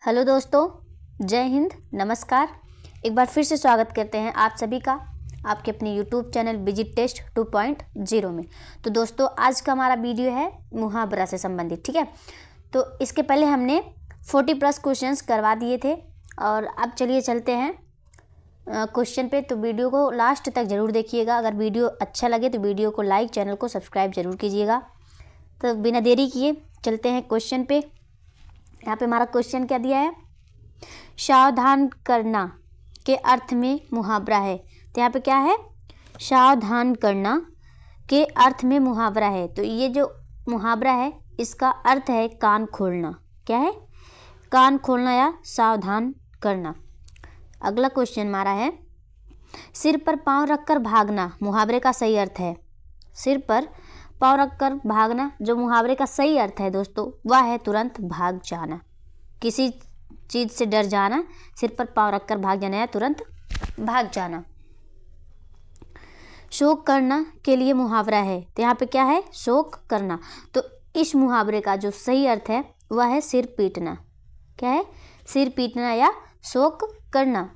Hello दोस्तों, जय हिंद, नमस्कार। एक बार फिर से स्वागत करते हैं आप सभी का आपके अपने यूट्यूब चैनल विजिट टेस्ट 2.0 में। तो दोस्तों, आज का हमारा वीडियो है मुहावरा से संबंधित। ठीक है, तो इसके पहले हमने 40+ क्वेश्चंस करवा दिए थे और अब चलिए चलते हैं क्वेश्चन पे। तो वीडियो को लास्ट तक ज़रूर देखिएगा। अगर वीडियो अच्छा लगे तो वीडियो को लाइक, चैनल को सब्सक्राइब ज़रूर कीजिएगा। तो बिना देरी किए चलते हैं क्वेश्चन पे। यहाँ पे हमारा क्वेश्चन क्या दिया है, सावधान करना के अर्थ में मुहावरा है। तो यहाँ पे क्या है, सावधान करना के अर्थ में मुहावरा है। तो ये जो मुहावरा है इसका अर्थ है कान खोलना। क्या है, कान खोलना या सावधान करना। अगला क्वेश्चन हमारा है, सिर पर पाँव रखकर भागना मुहावरे का सही अर्थ है। सिर पर पाँव रखकर भागना जो मुहावरे का सही अर्थ है दोस्तों, वह है तुरंत भाग जाना। किसी चीज़ से डर जाना, सिर पर पाँव रखकर भाग जाना या तुरंत भाग जाना। शोक करना के लिए मुहावरा है। तो यहाँ पे क्या है, शोक करना। तो इस मुहावरे का जो सही अर्थ है वह है सिर पीटना। क्या है, सिर पीटना या शोक करना।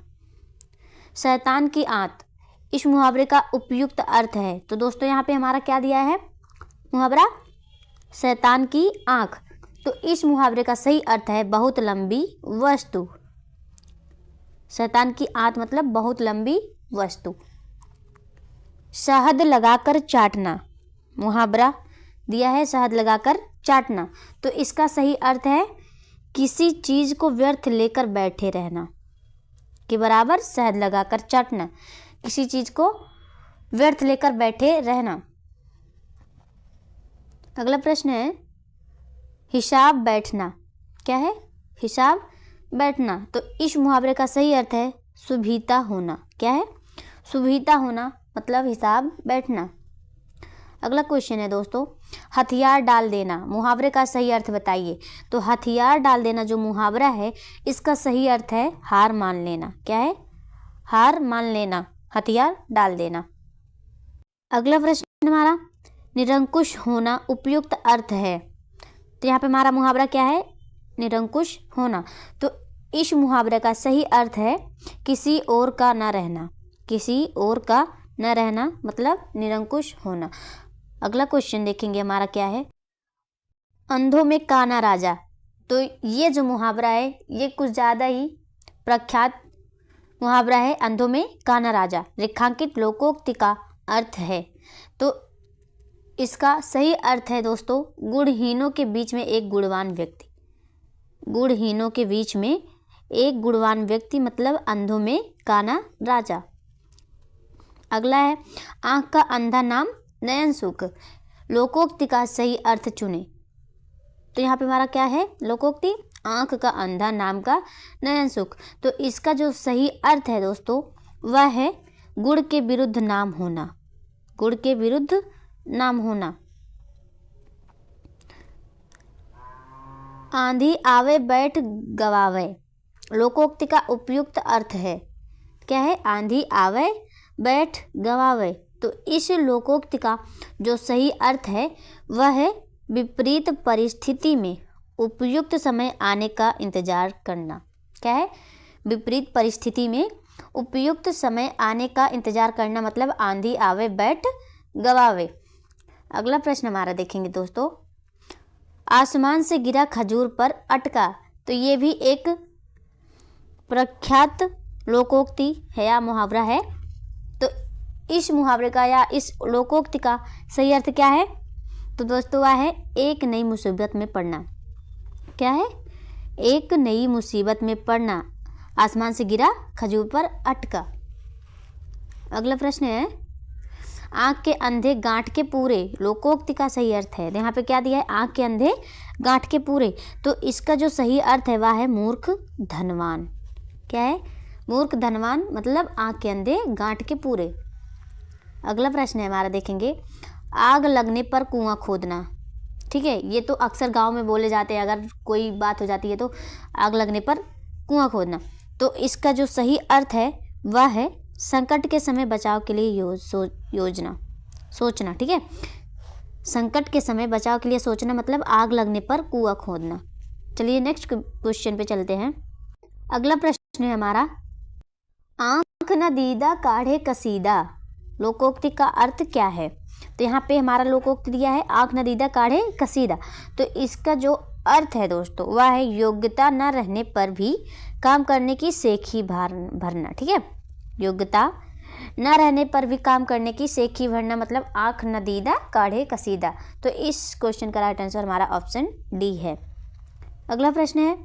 शैतान की आंत इस मुहावरे का उपयुक्त अर्थ है। तो दोस्तों यहाँ पे हमारा क्या दिया है मुहावरा, शैतान की आंख। तो इस मुहावरे का सही अर्थ है बहुत लंबी वस्तु। शैतान की आंत मतलब बहुत लंबी वस्तु। शहद लगाकर चाटना मुहावरा दिया है, शहद लगाकर चाटना। तो इसका सही अर्थ है किसी चीज़ को व्यर्थ लेकर बैठे रहना के बराबर शहद लगाकर चाटना, किसी चीज़ को व्यर्थ लेकर बैठे रहना। अगला प्रश्न है, हिसाब बैठना। क्या है, हिसाब बैठना। तो इस मुहावरे का सही अर्थ है सुभीता होना। क्या है, सुभीता होना मतलब हिसाब बैठना। अगला क्वेश्चन है दोस्तों, हथियार डाल देना मुहावरे का सही अर्थ बताइए। तो हथियार डाल देना जो मुहावरा है इसका सही अर्थ है हार मान लेना। क्या है, हार मान लेना, हथियार डाल देना। अगला प्रश्न हमारा, निरंकुश होना उपयुक्त अर्थ है। तो यहाँ पे हमारा मुहावरा क्या है, निरंकुश होना। तो इस मुहावरे का सही अर्थ है किसी और का न रहना। किसी और का न रहना मतलब निरंकुश होना। अगला क्वेश्चन देखेंगे हमारा क्या है, अंधों में काना राजा। तो ये जो मुहावरा है ये कुछ ज़्यादा ही प्रख्यात मुहावरा है, अंधों में काना राजा। रेखांकित लोकोक्ति का अर्थ है। तो इसका सही अर्थ है दोस्तों गुणहीनों के बीच में एक गुणवान व्यक्ति। गुणहीनों के बीच में एक गुणवान व्यक्ति मतलब अंधों में काना राजा। अगला है, आँख का अंधा नाम नयन सुख। लोकोक्ति का सही अर्थ चुने। तो यहाँ पे हमारा क्या है लोकोक्ति, आँख का अंधा नाम का नयन सुख। तो इसका जो सही अर्थ है दोस्तों वह है गुण के विरुद्ध नाम होना। गुण के विरुद्ध नाम होना। आंधी आवे बैठ गवावे लोकोक्ति का उपयुक्त अर्थ है। क्या है, आंधी आवे बैठ गवावे। तो इस लोकोक्ति का जो सही अर्थ है वह है विपरीत परिस्थिति में उपयुक्त समय आने का इंतजार करना। क्या है, विपरीत परिस्थिति में उपयुक्त समय आने का इंतजार करना मतलब आंधी आवे बैठ गवावे। अगला प्रश्न हमारा देखेंगे दोस्तों, आसमान से गिरा खजूर पर अटका। तो ये भी एक प्रख्यात लोकोक्ति है या मुहावरा है। तो इस मुहावरे का या इस लोकोक्ति का सही अर्थ क्या है, तो दोस्तों वह है एक नई मुसीबत में पड़ना। क्या है, एक नई मुसीबत में पड़ना, आसमान से गिरा खजूर पर अटका। अगला प्रश्न है, आँख के अंधे गांठ के पूरे लोकोक्ति का सही अर्थ है। यहाँ पे क्या दिया है, आँख के अंधे गांठ के पूरे। तो इसका जो सही अर्थ है वह है मूर्ख धनवान। क्या है, मूर्ख धनवान मतलब आँख के अंधे गांठ के पूरे। अगला प्रश्न है हमारा देखेंगे, आग लगने पर कुआं खोदना। ठीक है, ये तो अक्सर गांव में बोले जाते हैं, अगर कोई बात हो जाती है तो आग लगने पर कुआं खोदना। तो इसका जो सही अर्थ है वह है संकट के समय बचाव के लिए सोचना। ठीक है, संकट के समय बचाव के लिए सोचना मतलब आग लगने पर कुआं खोदना। चलिए नेक्स्ट क्वेश्चन पे चलते हैं। अगला प्रश्न है हमारा, आंख न दीदा काढ़े कसीदा लोकोक्ति का अर्थ क्या है? तो यहाँ पे हमारा लोकोक्ति दिया है आंख न दीदा काढ़े कसीदा। तो इसका जो अर्थ है दोस्तों वह है योग्यता न रहने पर भी काम करने की सेखी भरना। ठीक है, योग्यता न रहने पर भी काम करने की सेखी भरना मतलब आंख न दीदा काढ़े कसीदा। तो इस क्वेश्चन का राइट आंसर हमारा ऑप्शन डी है। अगला प्रश्न है,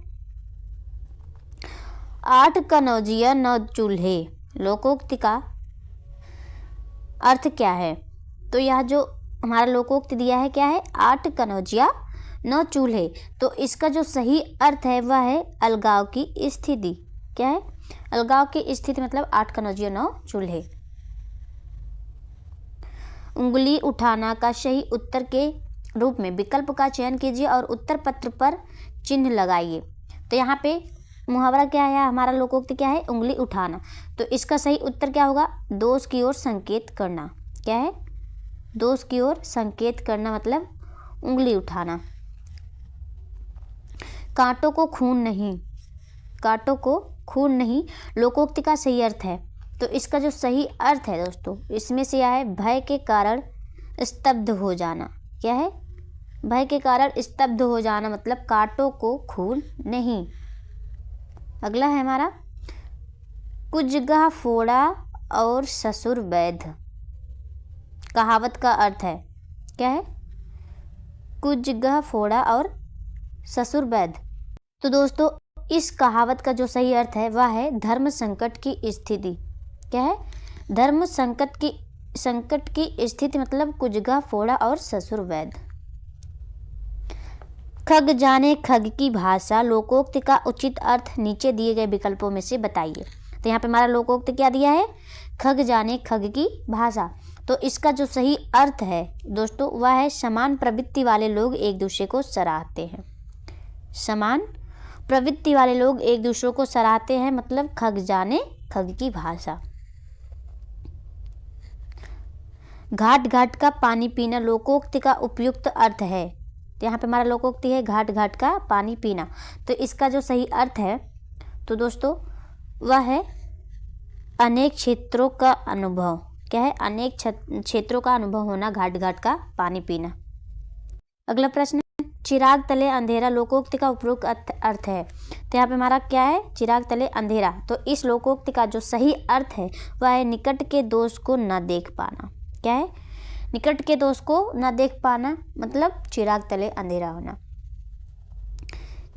8 कनौजिया 9 चूल्हे लोकोक्ति का अर्थ क्या है? तो यह जो हमारा लोकोक्ति दिया है क्या है, 8 कनौजिया 9 चूल्हे। तो इसका जो सही अर्थ है वह है अलगाव की स्थिति। क्या है? अलगाव की स्थिति मतलब 8 कनौजिया 9 चूल्हे। उंगली उठाना का सही उत्तर के रूप में विकल्प का चयन कीजिए और उत्तर पत्र पर चिन्ह लगाइए। तो यहाँ पे मुहावरा क्या है, हमारा लोकोक्ति क्या है, उंगली उठाना। तो इसका सही उत्तर क्या होगा, दोष की ओर संकेत करना। क्या है? दोष की ओर संकेत करना मतलब उंगली उठाना। कांटों को खून नहीं, कांटों को खून नहीं लोकोक्ति का सही अर्थ है। तो इसका जो सही अर्थ है दोस्तों इसमें से यह है भय के कारण स्तब्ध हो जाना। क्या है? भय के कारण स्तब्ध हो जाना मतलब कांटों को खून नहीं। अगला है हमारा, कुजगा फोड़ा और ससुर वैध कहावत का अर्थ है। क्या है? कुजगा फोड़ा और ससुर वैध। तो दोस्तों इस कहावत का जो सही अर्थ है वह है धर्म संकट की स्थिति। क्या है? धर्म संकट की स्थिति मतलब कुजगा फोड़ा और ससुर वैध। खग जाने खग की भाषा लोकोक्ति का उचित अर्थ नीचे दिए गए विकल्पों में से बताइए। तो यहाँ पे हमारा लोकोक्ति क्या दिया है, खग जाने खग की भाषा। तो इसका जो सही अर्थ है दोस्तों वह है समान प्रवृत्ति वाले लोग एक दूसरे को सराहते हैं। समान प्रवृत्ति वाले लोग एक दूसरे को सराहते हैं मतलब खग जाने खग की भाषा। घाट घाट का पानी पीना लोकोक्ति का उपयुक्त अर्थ है। तो यहाँ पे हमारा लोकोक्ति है घाट घाट का पानी पीना। तो इसका जो सही अर्थ है तो दोस्तों वह है अनेक क्षेत्रों का अनुभव। क्या है? अनेक क्षेत्रों का अनुभव होना, घाट घाट का पानी पीना। अगला प्रश्न, चिराग तले अंधेरा लोकोक्ति का उपयुक्त अर्थ है। तो यहाँ पे हमारा क्या है, चिराग तले अंधेरा। तो इस लोकोक्ति का जो सही अर्थ है वह है निकट के दोष को न देख पाना। क्या है? निकट के दोष को न देख पाना मतलब चिराग तले अंधेरा होना।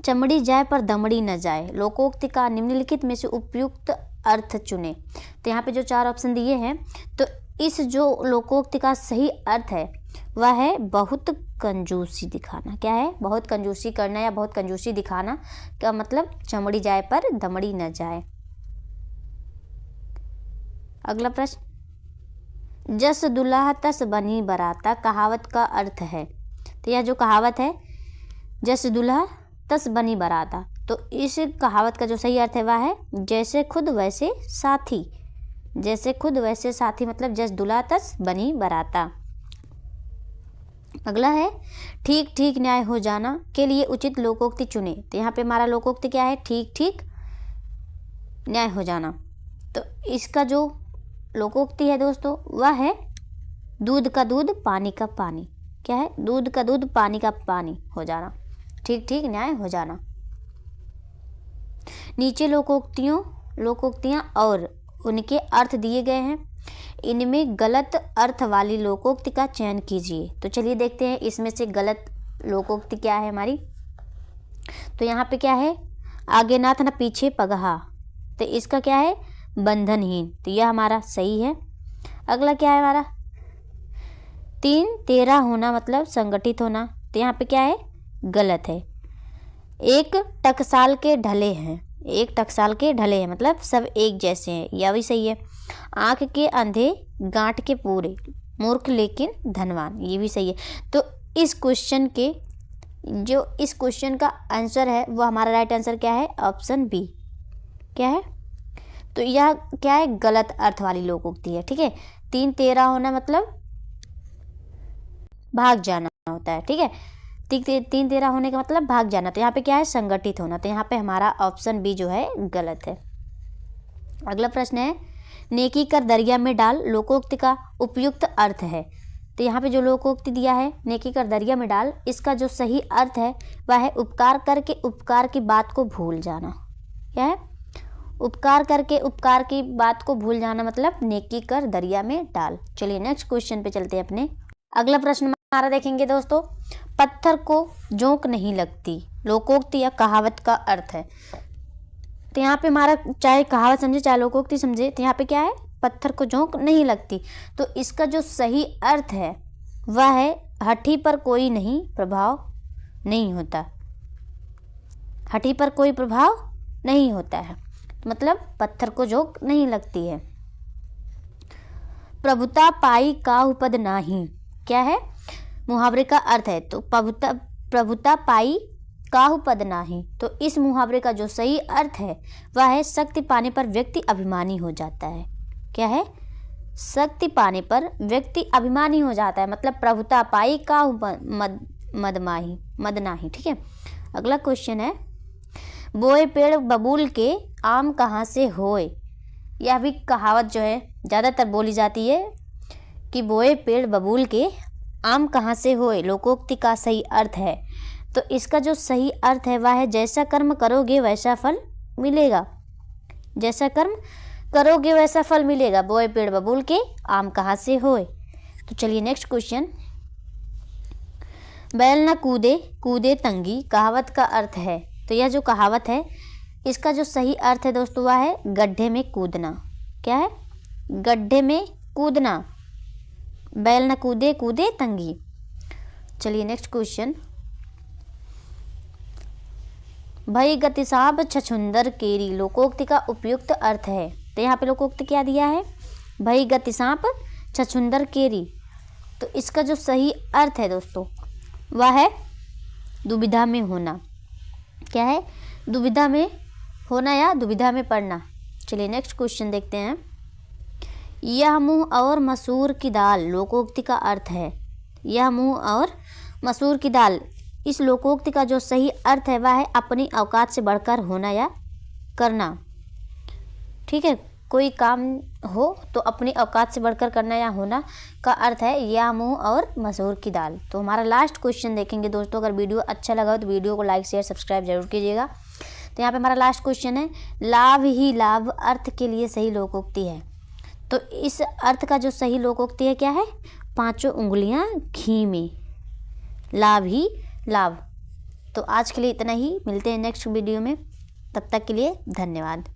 चमड़ी जाए पर दमड़ी न जाए लोकोक्ति का निम्नलिखित में से उपयुक्त अर्थ चुने। तो यहाँ पे जो 4 ऑप्शन दिए हैं तो इस जो लोकोक्ति का सही अर्थ है वह है बहुत कंजूसी दिखाना। क्या है? बहुत कंजूसी करना या बहुत कंजूसी दिखाना का मतलब चमड़ी जाए पर दमड़ी न जाए। अगला प्रश्न, जस दुल्हा तस बनी बराता कहावत का अर्थ है। तो यह जो कहावत है जस दुल्हा तस बनी बराता, तो इस कहावत का जो सही अर्थ है वह है जैसे खुद वैसे साथी। जैसे खुद वैसे साथी मतलब जस दुल्हा तस बनी बराता। अगला है, ठीक ठीक न्याय हो जाना के लिए उचित लोकोक्ति चुने। तो यहाँ पे हमारा लोकोक्ति क्या है, ठीक ठीक न्याय हो जाना। तो इसका जो लोकोक्ति है दोस्तों वह है दूध का दूध पानी का पानी। क्या है? दूध का दूध पानी का पानी हो जाना, ठीक ठीक न्याय हो जाना। नीचे लोकोक्तियाँ और उनके अर्थ दिए गए हैं, इनमें गलत अर्थ वाली लोकोक्ति का चयन कीजिए। तो चलिए देखते हैं इसमें से गलत लोकोक्ति क्या है हमारी। तो यहाँ पे क्या है, आगे नाथ न पीछे पगहा। तो इसका क्या है, बंधनहीन। तो यह हमारा सही है। अगला क्या है हमारा, 3 तेरा होना मतलब संगठित होना। तो यहाँ पे क्या है, गलत है। एक टकसाल के ढले हैं, एक टकसाल के ढले हैं मतलब सब एक जैसे हैं, यह भी सही है। आँख के अंधे गांठ के पूरे मूर्ख लेकिन धनवान, ये भी सही है। तो इस क्वेश्चन का आंसर है वो हमारा राइट आंसर क्या है, ऑप्शन बी। क्या है? तो यह क्या है, गलत अर्थ वाली लोकोक्ति है। ठीक है, 3 तेरा होना मतलब भाग जाना होता है। ठीक है, तीन तेरा होने का मतलब भाग जाना, तो यहाँ पे क्या है संगठित होना, तो यहाँ पे हमारा ऑप्शन बी जो है गलत है। अगला प्रश्न है नेकी कर दरिया में डाल लोकोक्ति का उपयुक्त अर्थ है। तो यहाँ पे जो लोकोक्ति दिया है नेकी कर दरिया में डाल, इसका जो सही अर्थ है वह है उपकार करके उपकार की बात को भूल जाना। क्या है? उपकार करके उपकार की बात को भूल जाना मतलब नेकी कर दरिया में डाल। चलिए नेक्स्ट क्वेश्चन पे चलते हैं अपने। अगला प्रश्न हमारा देखेंगे दोस्तों, पत्थर को जोंक नहीं लगती लोकोक्ति या कहावत का अर्थ है। तो यहाँ पे हमारा चाहे कहावत समझे चाहे लोकोक्ति समझे, तो यहाँ पे क्या है पत्थर को जोंक नहीं लगती, तो इसका जो सही अर्थ है वह है हठी पर कोई नहीं प्रभाव नहीं होता। हठी पर कोई प्रभाव नहीं होता है, मतलब पत्थर को जोंक नहीं लगती है। प्रभुता पाई काहू पद नाही, क्या है मुहावरे का अर्थ है, तो प्रभुता पाई काहू पद नाही, तो इस मुहावरे का जो सही अर्थ है वह है शक्ति पाने पर व्यक्ति अभिमानी हो जाता है। क्या है? शक्ति पाने पर व्यक्ति अभिमानी हो जाता है, मतलब प्रभुता पाई काहू मद नाही। ठीक है। अगला क्वेश्चन है बोए पेड़ बबूल के आम कहाँ से होए। यह भी कहावत जो है ज़्यादातर बोली जाती है कि बोए पेड़ बबूल के आम कहाँ से होए लोकोक्ति का सही अर्थ है, तो इसका जो सही अर्थ है वह है जैसा कर्म करोगे वैसा फल मिलेगा। जैसा कर्म करोगे वैसा फल मिलेगा। बोए पेड़ बबूल के आम कहाँ से होए। तो चलिए नेक्स्ट क्वेश्चन, बैल न कूदे कूदे तंगी कहावत का अर्थ है। तो यह जो कहावत है इसका जो सही अर्थ है दोस्तों वह है गड्ढे में कूदना। क्या है? गड्ढे में कूदना। बैल न कूदे कूदे तंगी। चलिए नेक्स्ट क्वेश्चन, भई गति साब छछुंदर केरी लोकोक्ति का उपयुक्त अर्थ है। तो यहाँ पे लोकोक्ति क्या दिया है भई गति सांप छछुंदर केरी, तो इसका जो सही अर्थ है दोस्तों वह है दुविधा में होना। क्या है? दुविधा में होना या दुविधा में पड़ना। चलिए नेक्स्ट क्वेश्चन देखते हैं। यह मुँह और मसूर की दाल लोकोक्ति का अर्थ है। यह मुँह और मसूर की दाल, इस लोकोक्ति का जो सही अर्थ है वह है अपनी औकात से बढ़कर होना या करना। ठीक है, कोई काम हो तो अपनी औकात से बढ़कर करना या होना का अर्थ है यह मुँह और मसूर की दाल। तो हमारा लास्ट क्वेश्चन देखेंगे दोस्तों। अगर वीडियो अच्छा लगा हो तो वीडियो को लाइक शेयर सब्सक्राइब जरूर कीजिएगा। तो यहाँ पे हमारा लास्ट क्वेश्चन है लाभ ही लाभ अर्थ के लिए सही लोकोक्ति है। तो इस अर्थ का जो सही लोकोक्ति है क्या है? पांचों उंगलियां घी में, लाभ ही लाभ। तो आज के लिए इतना ही, मिलते हैं नेक्स्ट वीडियो में, तब तक के लिए धन्यवाद।